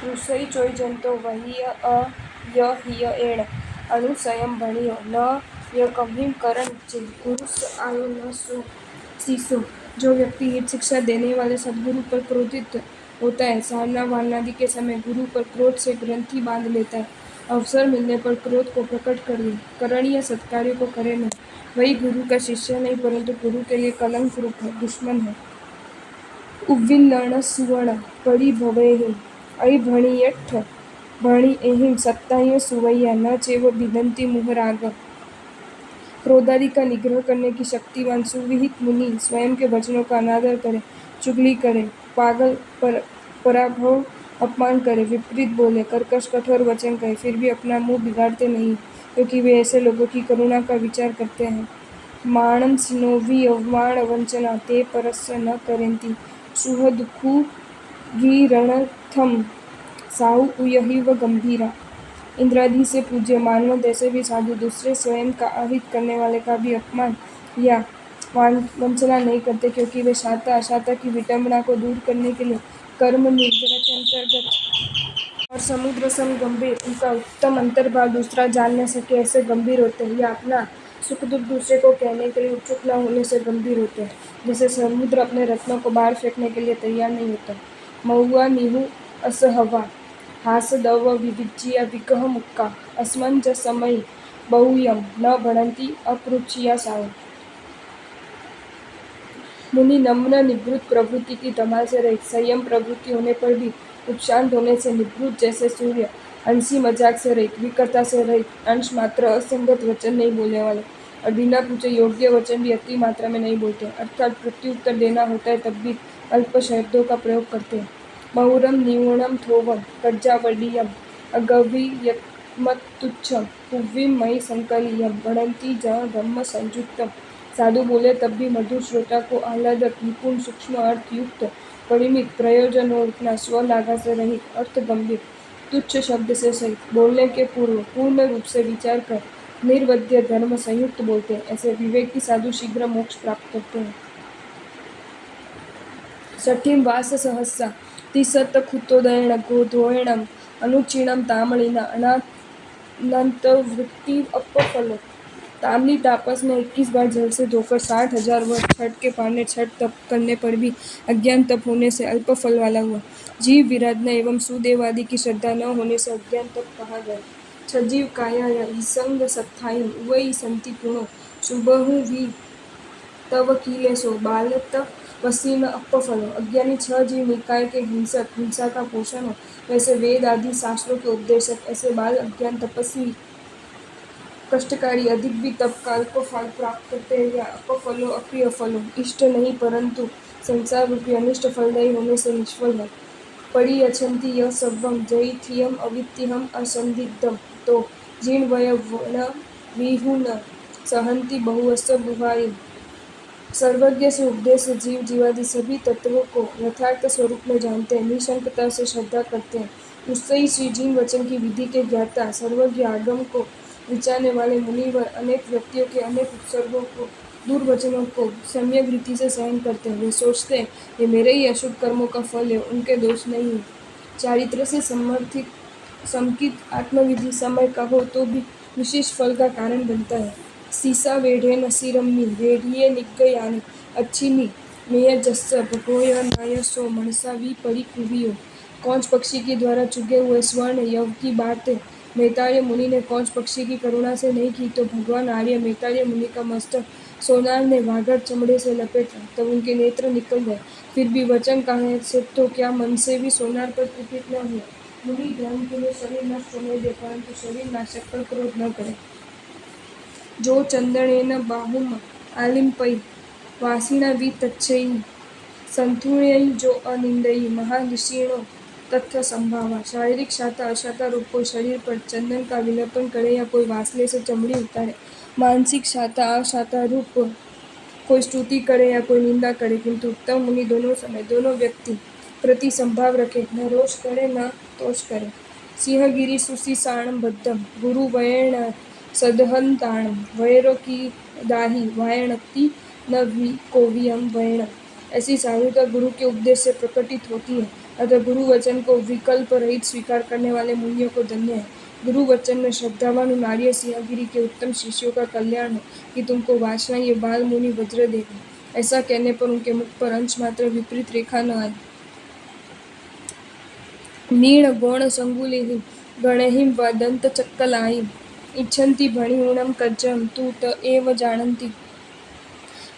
ऋषै चोयजन्तो वही य हिय एण अनुसयम भणियो न य कभिम करण चिद गुरुस आयो न सीसो। जो व्यक्ति हित शिक्षा देने वाले सद्गुरु पर क्रोधित होता है, साधना वारणादि के समय गुरु पर क्रोध से ग्रंथि बांध लेता है, अवसर मिलने पर क्रोध को प्रकट कर दे, करणीय सत्कार्य को करे नहीं, वही गुरु का शिष्य नहीं परंतु गुरु के लिए कलंक रूप है, दुश्मन है। उव्विल्लण सुवर्ण पड़ी भवेहि ऐ भणियठ भणि एहिम सत्ताय सुवैया न चेव बिदंती मुह राग। क्रोधादि का निग्रह करने की शक्तिवान सुविहित मुनि स्वयं के वचनों का अनादर करे, चुगली करे, पागल पराभव अपमान करे, विपरीत बोले, कर्कश कठोर वचन कहे, फिर भी अपना मुंह बिगाड़ते नहीं, क्योंकि वे ऐसे लोगों की करुणा का विचार करते हैं। माणंसिनोवि अवमाण वंचना ते परस्य न करेन्ति सुहदुखु गिरणथम साहु उयहिव गंभीरा। इंद्रादि से पूज्य मानव जैसे भी साधु दूसरे स्वयं का अहित करने वाले का भी अपमान या वंचना नहीं करते, क्योंकि वे शाता अशाता की विडंबना को दूर करने के लिए कर्म निर्जरा के अंतर्गत और समुद्र सम गंभीर, उनका उत्तम अंतर्भाव दूसरा जान न सके ऐसे गंभीर होते हैं, या अपना सुख दुख दूसरे को कहने के लिए उत्सुक न होने से गंभीर होते हैं, जैसे समुद्र अपने रत्नों को बाहर फेंकने के लिए तैयार नहीं होता। महुआ निहु असहवा हास दव विविज्य विकह मुक्का असमंजसमयी बहुयम न भणंती अपृच्छिया साव। मुनि नम्र निभृत प्रवृत्ति की धमाल से रहित, संयम प्रवृत्ति होने पर भी उपशांत होने से निभृत जैसे सूर्य, हंसी मजाक से रहित, विकटता से रहित, अंश मात्र असंगत वचन नहीं बोलने वाले, और बिना पूछे योग्य वचन भी अति मात्रा में नहीं बोलते, अर्थात प्रत्युत्तर देना होता है तब भी अल्प शब्दों का प्रयोग करते हैं। महुरम निवणम थोवम कज्जावडीयम अगवियमत्तुच्छम पुव्वीम मयि संकलियम भणंती ज धम्म संयुक्तम। साधु बोले तब भी मधुर, श्रोता को आह्लादक, निपुण, सूक्ष्म, अर्थ युक्त, परिमित, प्रयोजनोपना, स्वलाघा से रहित, अर्थ गंभीर, तुच्छ शब्द से सहित, बोलने के पूर्व पूर्ण रूप से विचार कर निर्वध्य धर्म संयुक्त बोलते हैं, ऐसे विवेकी साधु शीघ्र मोक्ष प्राप्त करते हैं। षठीम वास सहस्सा तिसतखुतोदयेन गोधोयणम अनुक्षीणम तामलिना अनंतवृत्ति अपफलो। तामली तापस में 21 बार जल से धोकर 60,000 वर्ष छठ के पाने छठ तप करने पर भी अज्ञान तप होने से अल्प फल वाला हुआ। जीव विराधना एवं सुदेवादि की श्रद्धा न होने से अज्ञान तप कहा गया। सजीव काया हिसंग सत्थाई वही संति पुणो शुभहु वी तव कीलेसो बालत वसीन अपफलो। अज्ञानी 6 जीव निकाय के हिंसक, हिंसा का पोषण हो, वैसे वेद आदि शास्त्रों के उपदेशक, ऐसे बाल अज्ञान तपस्वी कष्टकारी अधिक भी तप का अल्प फल प्राप्त करते हैं, या अपफलो अप्रिय फलो, इष्ट नहीं परंतु संसार रूपी अनिष्ट फलदायी होने से निष्फल है। पड़ी अछंति यह सव्वम जयिथियम अवित्तिहम असंदिग्धम तो जीर्णवयवण विहुन सहंति बहुवस्त बुहाई। सर्वज्ञ से उपदेश से जीव जीवादि सभी तत्वों को यथार्थ स्वरूप में जानते हैं, निशंकता से श्रद्धा करते हैं। उससे ही श्री जिन वचन की विधि के ज्ञाता, सर्वज्ञ आगम को विचारने वाले मुनिवर अनेक व्यक्तियों के अनेक उपसर्गों को, दुर्वचनों को सम्यक रीति से सहन करते हैं। वे सोचते हैं ये मेरे ही अशुभ कर्मों का फल है, उनके दोष नहीं है। चारित्र से समर्थित समकित आत्मविधि समय का हो तो भी विशेष फल का कारण बनता है। सीसा वेढ़े नसीरम्मी वेढ़िये निग्गयानि अच्छिनी मेय जस्स भगोय नायसो मनसा वी परी कुवियो। कौंच पक्षी के द्वारा चुगे हुए स्वर्ण यव की बात मैत्रेय मुनि ने कौंच पक्षी की करुणा से नहीं की तो भगवान आर्य मैत्रेय मुनि का मस्तक सोनार ने वाघर चमड़े से लपेटा तब उनके नेत्र निकल गए। फिर भी वचन कहे से तो क्या मन से भी सोनार पर कुपित न हुए। मुनि ध्यान के लिए शरीर नष्ट होने दे परंतु शरीर नाशक पर क्रोध न करे। जो चंदनेन बाहुम आलिम्पै वासिना वितच्छेयि संतुण्यै जो अनिंदयि महालिशीणो तत्थ संभावा। शारीरिक शाता अशाता रूप कोई शरीर पर चंदन का विलेपन करे या कोई वासले से चमड़ी उतारे, मानसिक शाता अशाता रूप कोई स्तुति करे या कोई निंदा करे, किंतु उत्तम मुनि दोनों समय दोनों व्यक्ति प्रति संभाव रखे, न रोष करे न तोष करे। सिंहगिरि सुसीसाणं बद्धम गुरु वयेण सदहंताणं वैरो की दाही वायणति न भी कोवियम वैण। ऐसी साधुता गुरु के उपदेश से प्रकटित होती है, अतः गुरु वचन को विकल्प रहित स्वीकार करने वाले मुनियों को धन्य है। गुरु वचन में श्रद्धावान नार्य सिंहगिरी के उत्तम शिष्यों का कल्याण है कि तुमको वासना ये बाल मुनि वज्र देगा। ऐसा कहने पर उनके मुख पर अंश मात्र विपरीत रेखा न आई। नीण गौण संगुलिहिं गणैहिं वदन्त चक्कलायिं इच्छन्ति भणिऊणं कज्जं तु त एव जानन्ति।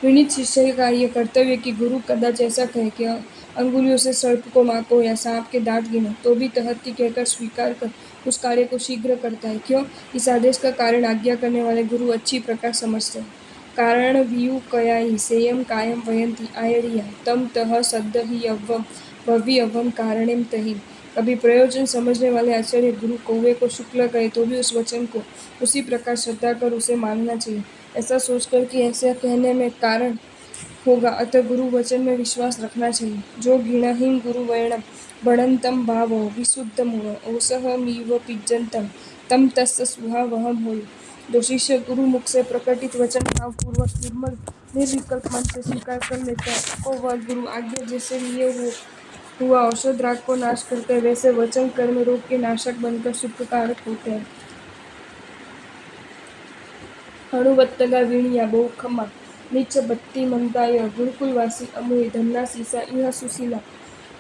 विनीत शिष्य का यह कर्तव्य कि गुरु कदाच ऐसा कहे कि अंगुलियों से सर्प को मापो या सांप के दांत गिनो तो भी तहत्ति कहकर स्वीकार कर उस कार्य को शीघ्र करता है। क्यों? इस आदेश का कारण आज्ञा करने वाले गुरु अच्छी प्रकार समझते हैं। कारण वियु कयाहि सेयम कायम वयंती आयरिया तम तह सद्द ही अव्वम भवि अवम कारणेम तहि। कभी प्रयोजन समझने वाले आचार्य गुरु कौवे को शुक्ल कहे तो भी उस वचन को उसी प्रकार श्रद्धा कर उसे मानना चाहिए, ऐसा सोचकर कि ऐसा कहने में कारण होगा, अतः गुरु वचन में विश्वास रखना चाहिए। जो गिणहीन गुरु वर्णम भणंतम भावो विशुद्ध मूढ़ ओसहमीव पिज्जंतम तम तस्य सुहावहम होय। जो शिष्य गुरु मुख से प्रकटित वचन भावपूर्वक निर्मल निर्विकल्प मन से स्वीकार कर लेता है तो वह गुरु आज्ञा जैसे लिए हुआ औषध राग को नाश करते हैं, वैसे वचन कर्म रोग के नाशक बनकर सुखकारक होते हैं। हणुवत्तगा वीणिया बहुखमा नीच बत्ती मंताय गुरुकुलवासी अमुय धन्ना सीसा इह सुशीला।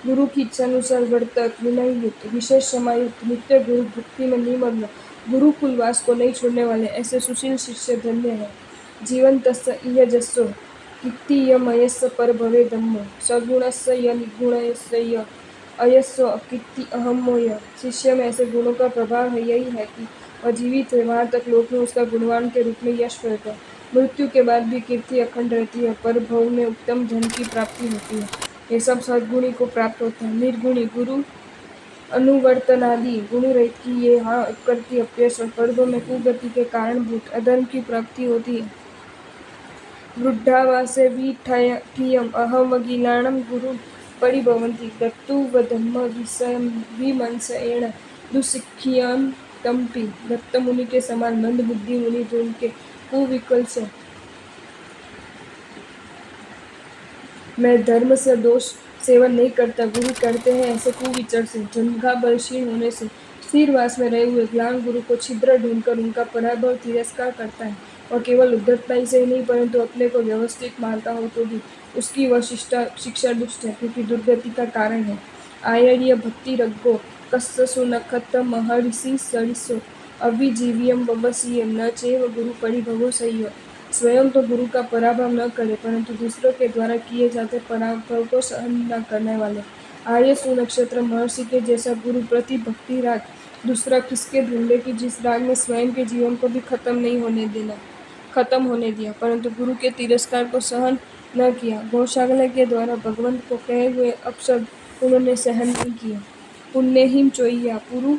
गुरु की इच्छानुसार वर्तक विनय युक्त विशेष समायुक्त नित्य गुरु भक्ति में निमग्न गुरुकुलवास को नहीं छोड़ने वाले ऐसे सुशील शिष्य धन्य है। जीवन तस्य इह जस्सो कीर्ति यमयस्य पर भवे धम्मो सगुणस्य य निर्गुणस्य य अयस्व अकीर्ति अहमोय। शिष्य में ऐसे गुणों का प्रभाव है, यही है कि वह जीवित है, वहाँ तक लोक में उसका गुणवान के रूप में यश फलता है। मृत्यु के बाद भी कीर्ति अखंड रहती है, पर भव में उत्तम धन की प्राप्ति होती है। ये सब सद्गुणी को प्राप्त होता है। निर्गुणी गुरु अनुवर्तनादि गुण रहित की ये हाँ करती अपयश और पर्दों में कुगति के कारणभूत अधर्म की प्राप्ति होती है। वृद्धावासे विठयम अहमगिलाणं गुरु परिभवन्ति दत्तु वधम्म विमंसएण दुःशिक्षियं तमपि। दत्त मुनि के समान मंद बुद्धि मुनि जो उनके कुविकल से मैं धर्म से दोष सेवन नहीं करता, गुरु करते हैं ऐसे कुविचार से जंघा बलशील होने से स्थिर वास में रहे हुए ग्लान गुरु को छिद्र ढूंढकर उनका पराभव तिरस्कार करता है। और केवल उद्धटताई से ही नहीं परंतु अपने को व्यवस्थित मानता हो तो भी उसकी वह शिक्षा दुष्ट है, क्योंकि दुर्गति का कारण है। आयर्य भक्ति रग्गो कस्सु नखत महर्षि सरिसो अविजीवियम ववसीयम न चैव गुरु परिभवो सह्य। स्वयं तो गुरु का पराभव न करे परंतु दूसरों के द्वारा किए जाते पराभव को सहन न करने वाले आर्य सुनक्षत्र महर्षि के जैसा गुरु प्रति भक्ति राग दूसरा किसके ढूंढे कि जिस राग में स्वयं के जीवन को भी खत्म होने दिया परंतु गुरु के तिरस्कार को सहन न किया। गौशाला के द्वारा भगवंत को कहे हुए अपशब्द उन्होंने सहन नहीं किया। पुण्यहिम चोइया पुरु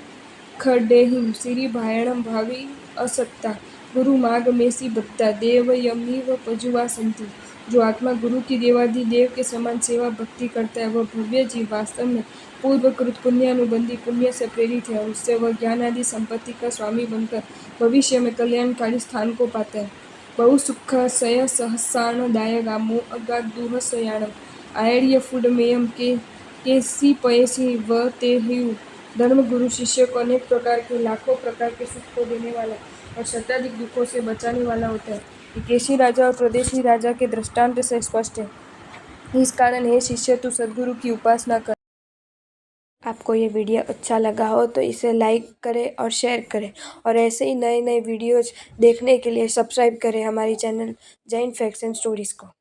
खडेहिम सिरी भायणम भावी असत्ता गुरु माग मेसी भक्ता देव यमीव पजुवा संति। जो आत्मा गुरु की देवाधिदेव के समान सेवा भक्ति करता है वह भव्य जीव वास्तव में पूर्वकृत पुण्यानुबंधी पुण्य से प्रेरित है और उससे वह ज्ञान आदि संपत्ति का स्वामी बनकर भविष्य में कल्याणकारी स्थान को पाता है। बहु सुख सय सहसाण दायगा मो अगाधुह सयाणम आयर्य फुडमेयम केसी पयसी व ते हिउ। धर्म गुरु शिष्य को अनेक प्रकार के लाखों प्रकार के सुख को देने वाला और शताधिक दुखों से बचाने वाला होता है। ये केशी राजा और प्रदेशी राजा के दृष्टांत से स्पष्ट है। इस कारण हे शिष्य तू सद्गुरु की उपासना कर। आपको ये वीडियो अच्छा लगा हो तो इसे लाइक करें और शेयर करें और ऐसे ही नए नए वीडियोज देखने के लिए सब्सक्राइब करें हमारी channel Jain facts and stories को।